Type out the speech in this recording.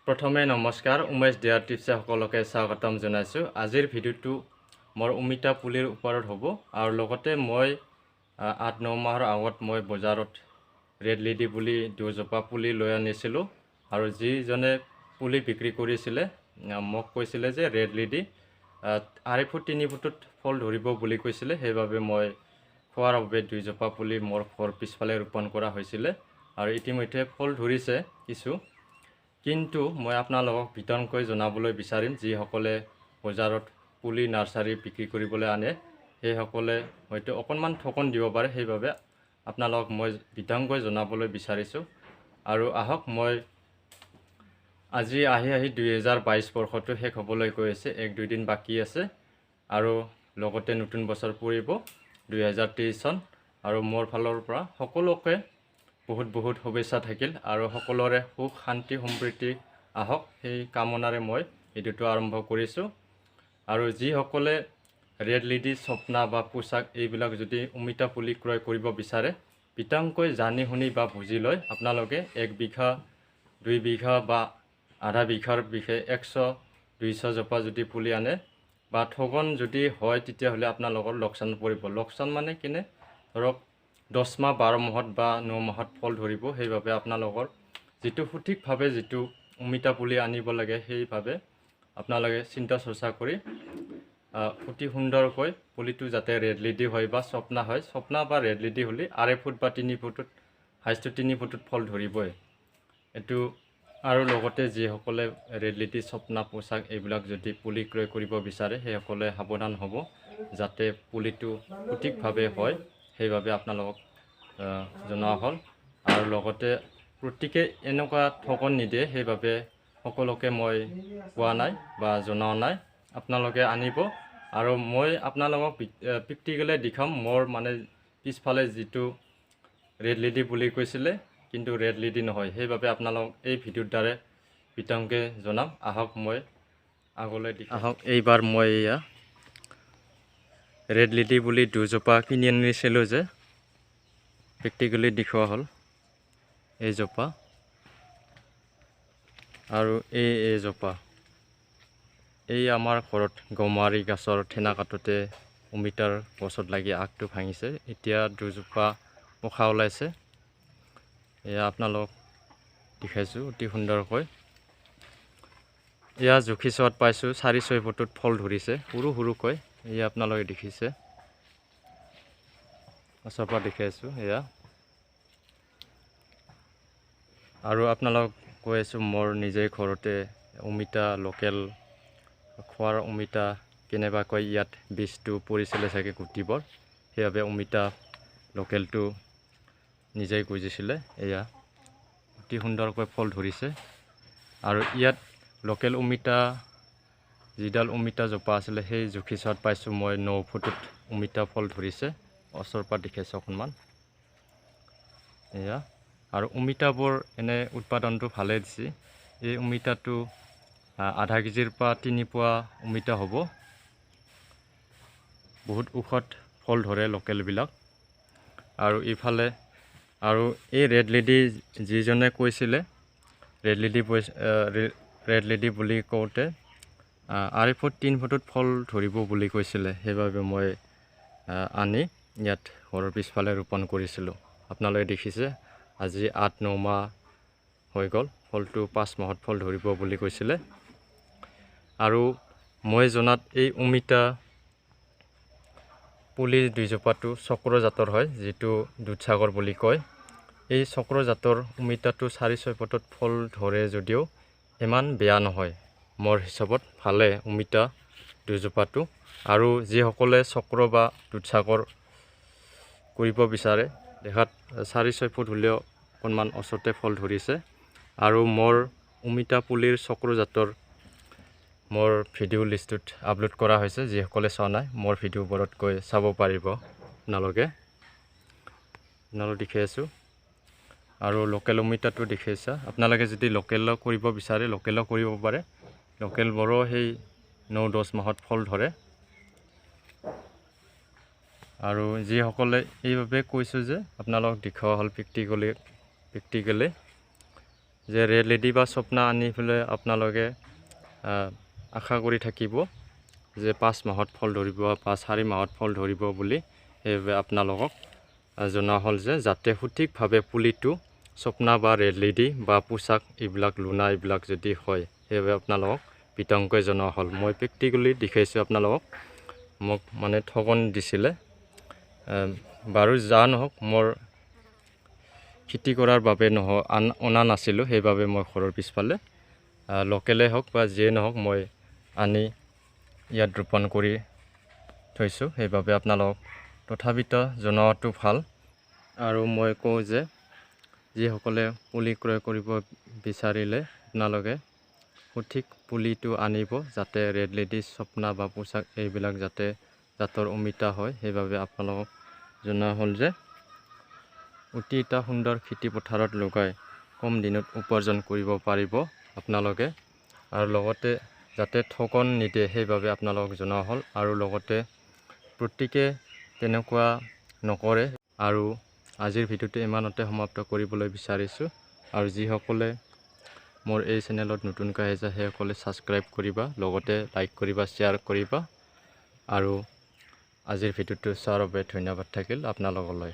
প্ৰথমে নমস্কাৰ উমেশ ডিয়াৰ টিপছে সকলোকে স্বাগতম জনাইছোঁ। আজিৰ ভিডিঅ'টো মোৰ অমিতা পুলিৰ ওপৰত হ'ব আৰু লগতে মই 8-9 মাহৰ আগত মই বজাৰত ৰেড লেডি বুলি দুজোপা পুলি লৈ আনিছিলোঁ আৰু যিজনে পুলি বিক্ৰী কৰিছিলে মোক কৈছিলে যে ৰেড লেডি 2.5 ফুট 3 ফুটত ফল ধৰিব বুলি কৈছিলে। সেইবাবে মই খোৱাৰ বাবে দুজোপা পুলি মোৰ ঘৰ পিছফালে ৰোপণ কৰা হৈছিলে আৰু ইতিমধ্যে ফল ধৰিছে কিছু। কিন্তু মই আপোনালোকক বিতংকৈ জনাবলৈ বিচাৰিম যিসকলে বজাৰত পুলি নাৰ্চাৰী বিক্ৰী কৰিবলৈ আনে সেইসকলে হয়তো অকণমান ঠকন দিব পাৰে, সেইবাবে আপোনালোকক মই বিতংকৈ জনাবলৈ বিচাৰিছোঁ। আৰু আহক, মই আজি আহি 2022 বৰ্ষটো শেষ হ'বলৈ গৈ আছে, 1-2 দিন বাকী আছে আৰু লগতে নতুন বছৰ পৰিব 2023 চন আৰু মোৰ ফালৰ পৰা সকলোকে বহুত শুভেচ্ছা থাকিল আৰু সকলোৰে সুখ শান্তি সমৃদ্ধি আহক সেই কামনাৰে মই ভিডিঅ'টো আৰম্ভ কৰিছোঁ। আৰু যিসকলে ৰেড লেডি স্বপ্না বা পোচাক এইবিলাক যদি অমিতা পুলি ক্ৰয় কৰিব বিচাৰে, বিতংকৈ জানি শুনি বা বুজি লৈ আপোনালোকে 1 বিঘা 2 বিঘা বা আধা বিঘাৰ বিষয়ে 100-200 জোপা যদি পুলি আনে বা ঠগন যদি হয় তেতিয়াহ'লে আপোনালোকৰ লোকচান পৰিব। লোকচান মানে কিনে ধৰক 10 মাহ 12 মাহত বা 9 মাহত ফল ধৰিব। সেইবাবে আপোনালোকৰ যিটো সঠিকভাৱে যিটো অমিতা পুলি আনিব লাগে সেইভাৱে আপোনালোকে চিন্তা চৰ্চা কৰি অতি সুন্দৰকৈ পুলিটো যাতে ৰেড লেডি হয় বা স্বপ্না হয়, স্বপ্না বা ৰেড লেডি হ'লে 2.5 ফুট বা 3 ফুটত হাইষ্টটো 3 ফুটত ফল ধৰিবই এইটো। আৰু লগতে যিসকলে ৰেড লেডি স্বপ্না পোচাক এইবিলাক যদি পুলি ক্ৰয় কৰিব বিচাৰে সেইসকলে সাৱধান হ'ব যাতে পুলিটো সঠিকভাৱে হয়, সেইবাবে আপোনালোকক জনোৱা হ'ল। আৰু লগতে প্ৰত্যেকে এনেকুৱা ঠগন নিদিয়ে, সেইবাবে সকলোকে মই কোৱা নাই বা জনোৱা নাই। আপোনালোকে আনিব আৰু মই আপোনালোকক প্ৰেক্টিকেলি দেখাম। মোৰ মানে পিছফালে যিটো ৰেড লেডি বুলি কৈছিলে কিন্তু ৰেড লেডি নহয়, সেইবাবে আপোনালোকক এই ভিডিঅ'ৰ দ্বাৰা বিতংকৈ জনাম। আহক মই আগলৈ আহক। এইবাৰ মই এয়া ৰেড লেডি বুলি দুজোপা কিনি আনিছিলোঁ যে প্ৰেক্টিকেলি দেখুওৱা হ'ল এইজোপা আৰু এইজোপা। এই আমাৰ ঘৰত গমাৰি গছৰ ঠেনা কাটোতে অমিতাৰ গছত লাগি আগটো ভাঙিছে, এতিয়া দুজোপা পোখা ওলাইছে। এয়া আপোনালোকক দেখাইছোঁ অতি সুন্দৰকৈ। এয়া জুখি চোৱাত পাইছোঁ 4-6 ফুটত ফল ধৰিছে সৰুকৈ। এয়া আপোনালোকে দেখিছে, ওচৰৰ পৰা দেখাইছোঁ এয়া। আৰু আপোনালোকক কৈ আছোঁ মোৰ নিজে ঘৰতে অমিতা লোকেল খোৱাৰ অমিতা কেনেবাকৈ ইয়াত বীজটো পৰিছিলে চাগে গুটিবৰ, সেইবাবে অমিতা লোকেলটো নিজেই গজিছিলে। এয়া অতি সুন্দৰকৈ ফল ধৰিছে আৰু ইয়াত লোকেল অমিতা যিডাল অমিতা জোপা আছিলে সেই জুখি চোৱাত পাইছোঁ মই 9 ফুটত অমিতা ফল ধৰিছে। ওচৰৰ পৰা দেখাইছোঁ অকণমান এয়া। আৰু অমিতাবোৰ এনে উৎপাদনটো ভালে দিছে। এই অমিতাটো আধা কেজিৰ পৰা 3 পোৱা অমিতা হ'ব। বহুত ঔষধ ফল ধৰে লোকেলবিলাক। আৰু ইফালে আৰু এই ৰেড লেডি যিজনে কৈছিলে ৰেড লেডি বুলি কওঁতে 2.5 ফুট 3 ফুটত ফল ধৰিব বুলি কৈছিলে, সেইবাবে মই আনি ইয়াত ঘৰৰ পিছফালে ৰোপণ কৰিছিলোঁ। আপোনালোকে দেখিছে আজি 8-9 মাহ হৈ গ'ল, ফলটো 5 মাহত ফল ধৰিব বুলি কৈছিলে। আৰু মই জনাত এই অমিতা পুলি দুজোপাটো চক্ৰ জাতৰ হয়, যিটো দুধসাগৰ বুলি কয়। এই চক্ৰ জাতৰ অমিতাটো 4-6 ফুটত ফল ধৰে যদিও ইমান বেয়া নহয়, মোৰ হিচাপত ভালে অমিতা দুজোপাটো। আৰু যিসকলে চক্ৰ বা দুধসাগৰ কৰিব বিচাৰে, দেখাত 4-6 ফুট হ'লেও অকণমান ওচৰতে ফল ধৰিছে। আৰু মোৰ অমিতা পুলিৰ চক্ৰ জাতৰ মোৰ ভিডিঅ' লিষ্টত আপলোড কৰা হৈছে, যিসকলে চোৱা নাই মোৰ ভিডিঅ'বোৰত গৈ চাব পাৰিব আপোনালোকে দেখাই আছোঁ। আৰু লোকেল অমিতাটো দেখাইছা, আপোনালোকে যদি লোকেলো কৰিব বিচাৰে লোকেলো কৰিব পাৰে। লোকেলবোৰো সেই 9-10 মাহত ফল ধৰে। আৰু যিসকলে এইভাবে কৈছোঁ যে আপোনালোকক দেখুওৱা হ'ল প্ৰেক্টিকেলি যে ৰেড লেডি বা স্বপ্না আনি পেলাই আপোনালোকে আশা কৰি থাকিব যে 5 মাহত ফল ধৰিব বা 4 মাহত ফল ধৰিব বুলি। সেইবাবে আপোনালোকক জনোৱা হ'ল যে যাতে সঠিকভাৱে পুলিটো স্বপ্না বা ৰেড লেডি বা পোচাক এইবিলাক লুনা এইবিলাক যদি হয়, সেইবাবে আপোনালোকক বিতংকৈ জনোৱা হ'ল। মই প্ৰেক্টিকেলি দেখাইছোঁ আপোনালোকক, মোক মানে ঠগন দিছিলে। বাৰু যা নহওক, মোৰ খেতি কৰাৰ বাবে অনা নাছিলোঁ, সেইবাবে মই ঘৰৰ পিছফালে লোকেলে হওক বা যিয়ে নহওক মই আনি ইয়াত ৰোপণ কৰি থৈছোঁ। সেইবাবে আপোনালোকক তথাপিতো জনোৱাটো ভাল। আৰু মই কওঁ যে যিসকলে পুলি ক্ৰয় কৰিব বিচাৰিলে আপোনালোকে সঠিক পুলিটো আনিব, যাতে ৰেড লেডি স্বপ্না বা পোচাক এইবিলাক যাতে জাতৰ অমিতা হয়। সেইবাবে আপোনালোকক জনোৱা হ'ল যে অতি এটা সুন্দৰ খেতি পথাৰত লগাই কম দিনত উপাৰ্জন কৰিব পাৰিব আপোনালোকে। আৰু লগতে যাতে ঠগন নিদিয়ে সেইবাবে আপোনালোকক জনোৱা হ'ল। আৰু লগতে প্ৰত্যেকে তেনেকুৱা নকৰে। আৰু আজিৰ ভিডিঅ'টো ইমানতে সমাপ্ত কৰিবলৈ বিচাৰিছোঁ। আৰু যিসকলে মোৰ এই চেনেলত নতুনকৈ আহিছে সেইসকলে ছাবস্ক্ৰাইব কৰিবা, লগতে লাইক কৰিবা, শ্বেয়াৰ কৰিবা। আৰু আজিৰ ভিডিঅ'টো চোৱাৰ বাবে ধন্যবাদ থাকিল আপোনালোকলৈ।